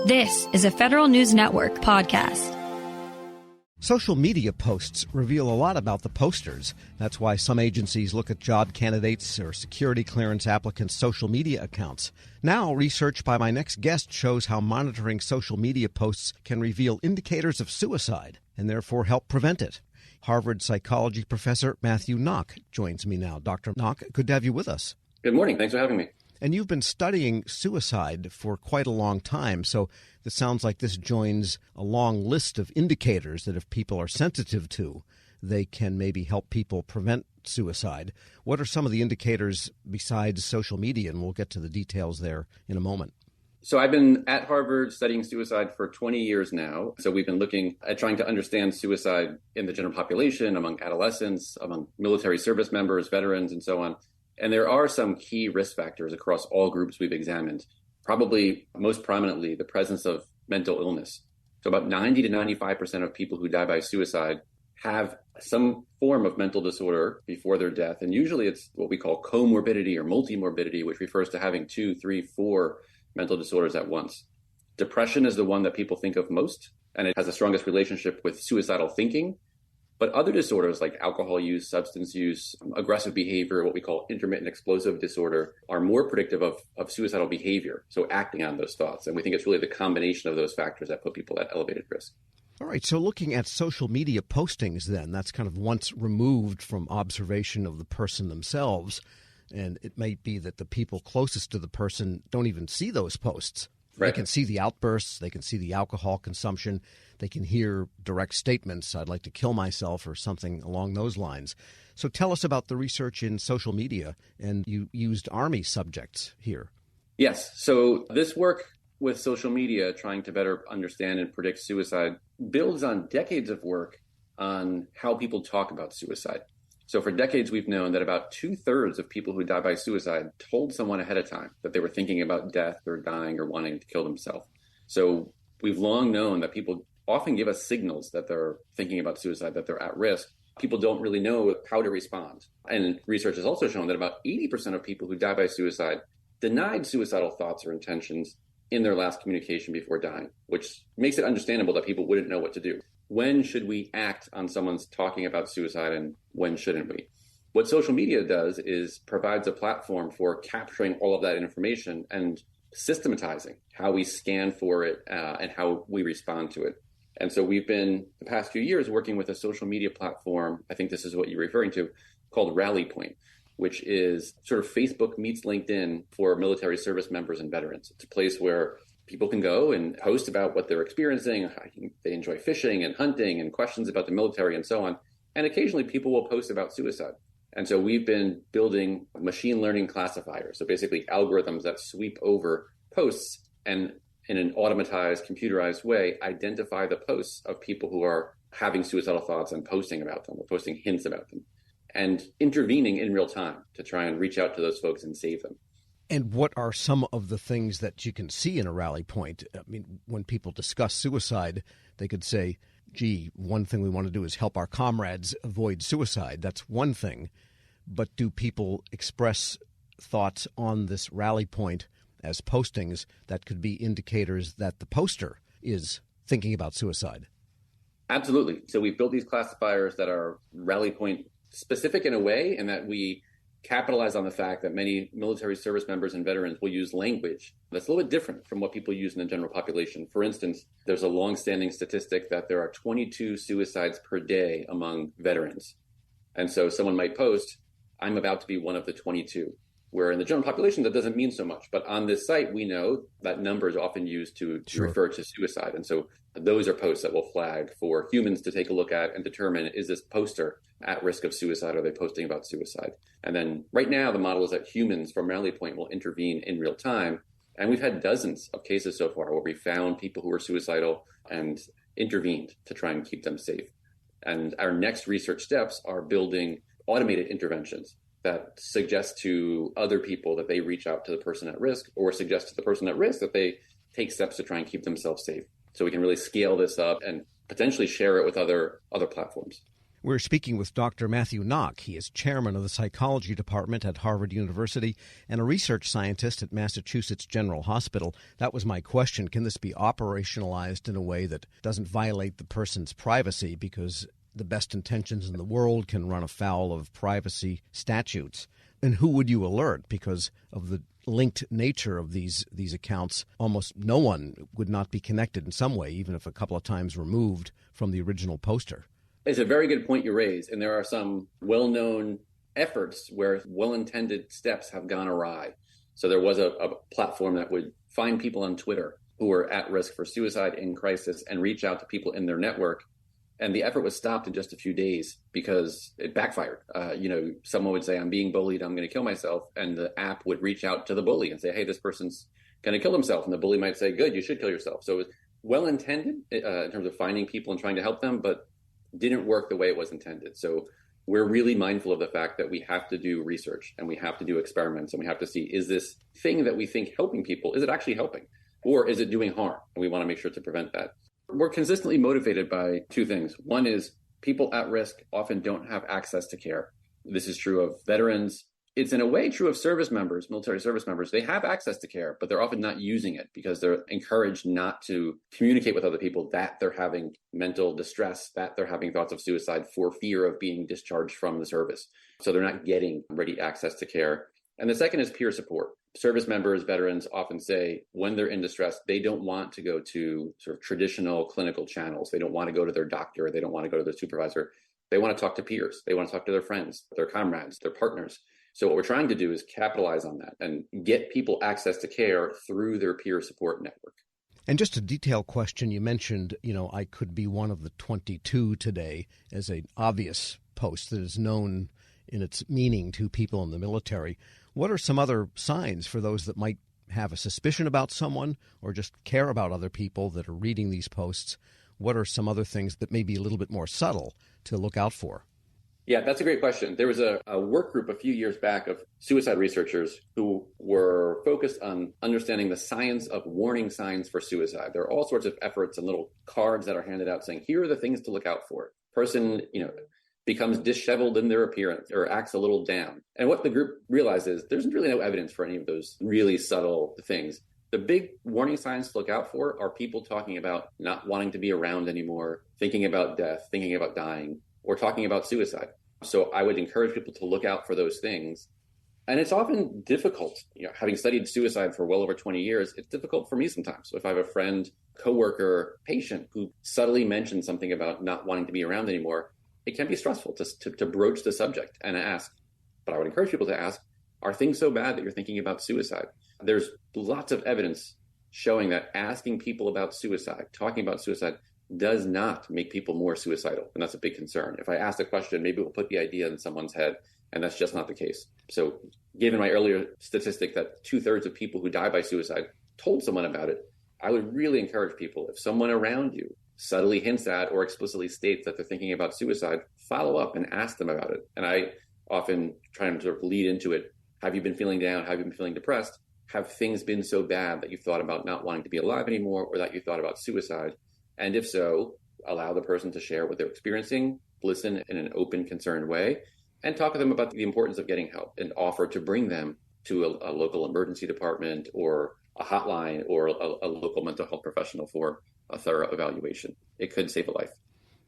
This is a Federal News Network podcast. Social media posts reveal a lot about the posters. That's why some agencies look at job candidates or security clearance applicants' social media accounts. Now, research by my next guest shows how monitoring social media posts can reveal indicators of suicide and therefore help prevent it. Harvard psychology professor Matthew Nock joins me now. Dr. Nock, good to have you with us. Good morning. Thanks for having me. And you've been studying suicide for quite a long time, so it sounds like this joins a long list of indicators that if people are sensitive to, they can maybe help people prevent suicide. What are some of the indicators besides social media? And we'll get to the details there in a moment. So I've been at Harvard studying suicide for 20 years now. So we've been looking at trying to understand suicide in the general population, among adolescents, among military service members, veterans, and so on. And there are some key risk factors across all groups we've examined, probably most prominently the presence of mental illness. So about 90 to 95% of people who die by suicide have some form of mental disorder before their death. And usually it's what we call comorbidity or multimorbidity, which refers to having 2, 3, 4 mental disorders at once. Depression is the one that people think of most, and it has the strongest relationship with suicidal thinking. But other disorders like alcohol use, substance use, aggressive behavior, what we call intermittent explosive disorder, are more predictive of suicidal behavior, so acting on those thoughts. And we think it's really the combination of those factors that put people at elevated risk. All right, so looking at social media postings then, that's kind of once removed from observation of the person themselves, and it might be that the people closest to the person don't even see those posts. Right. They can see the outbursts, they can see the alcohol consumption, they can hear direct statements, I'd like to kill myself or something along those lines. So tell us about the research in social media, and you used Army subjects here. Yes, so this work with social media, trying to better understand and predict suicide, builds on decades of work on how people talk about suicide. So for decades, we've known that about 2/3 of people who die by suicide told someone ahead of time that they were thinking about death or dying or wanting to kill themselves. So we've long known that people often give us signals that they're thinking about suicide, that they're at risk. People don't really know how to respond. And research has also shown that about 80% of people who die by suicide denied suicidal thoughts or intentions in their last communication before dying, which makes it understandable that people wouldn't know what to do. When should we act on someone's talking about suicide and when shouldn't we? What social media does is provides a platform for capturing all of that information and systematizing how we scan for it and how we respond to it. And so we've been, the past few years, working with a social media platform, I think this is what you're referring to, called Rally Point, which is sort of Facebook meets LinkedIn for military service members and veterans. It's a place where people can go and post about what they're experiencing. They enjoy fishing and hunting and questions about the military and so on. And occasionally people will post about suicide. And so we've been building machine learning classifiers. So basically algorithms that sweep over posts and in an automatized, computerized way, identify the posts of people who are having suicidal thoughts and posting about them or posting hints about them and intervening in real time to try and reach out to those folks and save them. And what are some of the things that you can see in a rally point? I mean, when people discuss suicide, they could say, gee, one thing we want to do is help our comrades avoid suicide. That's one thing. But do people express thoughts on this rally point as postings that could be indicators that the poster is thinking about suicide? Absolutely. So we've built these classifiers that are rally point specific in a way, and that we capitalize on the fact that many military service members and veterans will use language that's a little bit different from what people use in the general population. For instance, there's a long-standing statistic that there are 22 suicides per day among veterans. And so someone might post, I'm about to be one of the 22, where in the general population, that doesn't mean so much. But on this site, we know that number is often used to Sure. refer to suicide. And so those are posts that will flag for humans to take a look at and determine, is this poster at risk of suicide? Are they posting about suicide? And then right now, the model is that humans from Rally Point will intervene in real time. And we've had dozens of cases so far where we found people who were suicidal and intervened to try and keep them safe. And our next research steps are building automated interventions that suggest to other people that they reach out to the person at risk, or suggest to the person at risk that they take steps to try and keep themselves safe. So we can really scale this up and potentially share it with other platforms. We're speaking with Dr. Matthew Nock. He is chairman of the psychology department at Harvard University and a research scientist at Massachusetts General Hospital. That was my question. Can this be operationalized in a way that doesn't violate the person's privacy? Because the best intentions in the world can run afoul of privacy statutes. And who would you alert? Because of the linked nature of these accounts, almost no one would not be connected in some way, even if a couple of times removed from the original poster. It's a very good point you raise, and there are some well-known efforts where well-intended steps have gone awry. So there was a platform that would find people on Twitter who were at risk for suicide in crisis and reach out to people in their network. And the effort was stopped in just a few days because it backfired. Someone would say, I'm being bullied, I'm going to kill myself. And the app would reach out to the bully and say, hey, this person's going to kill himself. And the bully might say, good, you should kill yourself. So it was well-intended in terms of finding people and trying to help them, but didn't work the way it was intended. So we're really mindful of the fact that we have to do research and we have to do experiments and we have to see, is this thing that we think helping people, is it actually helping? Or is it doing harm? And we want to make sure to prevent that. We're consistently motivated by two things. One is people at risk often don't have access to care. This is true of veterans. It's in a way true of service members, military service members. They have access to care, but they're often not using it because they're encouraged not to communicate with other people that they're having mental distress, that they're having thoughts of suicide for fear of being discharged from the service. So they're not getting ready access to care. And the second is peer support. Service members, veterans often say when they're in distress, they don't want to go to sort of traditional clinical channels. They don't want to go to their doctor. They don't want to go to their supervisor. They want to talk to peers. They want to talk to their friends, their comrades, their partners. So what we're trying to do is capitalize on that and get people access to care through their peer support network. And just a detailed question, you mentioned, I could be one of the 22 today as an obvious post that is known in its meaning to people in the military. What are some other signs for those that might have a suspicion about someone or just care about other people that are reading these posts? What are some other things that may be a little bit more subtle to look out for? Yeah, that's a great question. There was a work group a few years back of suicide researchers who were focused on understanding the science of warning signs for suicide. There are all sorts of efforts and little cards that are handed out saying, here are the things to look out for. Person, becomes disheveled in their appearance or acts a little down. And what the group realized is there's really no evidence for any of those really subtle things. The big warning signs to look out for are people talking about not wanting to be around anymore, thinking about death, thinking about dying, or talking about suicide. So I would encourage people to look out for those things. And it's often difficult, having studied suicide for well over 20 years, it's difficult for me sometimes. So if I have a friend, coworker, patient who subtly mentions something about not wanting to be around anymore, it can be stressful to broach the subject and ask. But I would encourage people to ask, are things so bad that you're thinking about suicide? There's lots of evidence showing that asking people about suicide, talking about suicide, does not make people more suicidal. And that's a big concern. If I ask a question, maybe we'll put the idea in someone's head, and that's just not the case. So given my earlier statistic that 2/3 of people who die by suicide told someone about it, I would really encourage people, if someone around you subtly hints at or explicitly states that they're thinking about suicide, follow up and ask them about it. And I often try to sort of lead into it. Have you been feeling down? Have you been feeling depressed? Have things been so bad that you've thought about not wanting to be alive anymore, or that you thought about suicide? And if so, allow the person to share what they're experiencing, listen in an open, concerned way, and talk to them about the importance of getting help and offer to bring them to a local emergency department or a hotline or a local mental health professional for a thorough evaluation. It could save a life.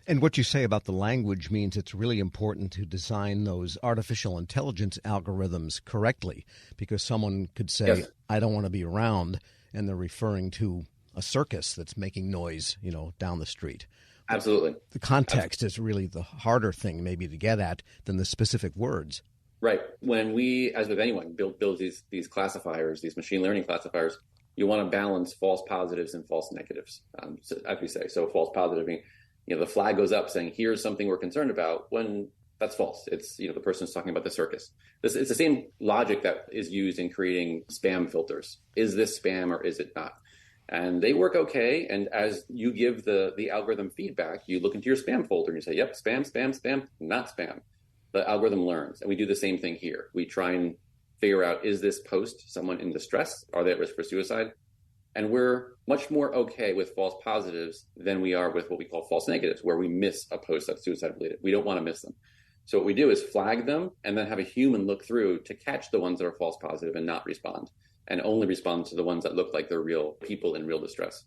And what you say about the language means it's really important to design those artificial intelligence algorithms correctly, because someone could say, yes, I don't want to be around, and they're referring to a circus that's making noise, down the street. Absolutely. The context is really the harder thing maybe to get at than the specific words. Right. When we, as with anyone, build these classifiers, these machine learning classifiers, you want to balance false positives and false negatives, as we say. So false positive meaning, the flag goes up saying, here's something we're concerned about, when that's false. It's, the person's talking about the circus. It's the same logic that is used in creating spam filters. Is this spam or is it not? And they work okay. And as you give the algorithm feedback, you look into your spam folder and you say, yep, spam, spam, spam, not spam. The algorithm learns. And we do the same thing here. We try and figure out, is this post someone in distress? Are they at risk for suicide? And we're much more okay with false positives than we are with what we call false negatives, where we miss a post that's suicide related. We don't want to miss them. So what we do is flag them and then have a human look through to catch the ones that are false positive and not respond, and only respond to the ones that look like they're real people in real distress.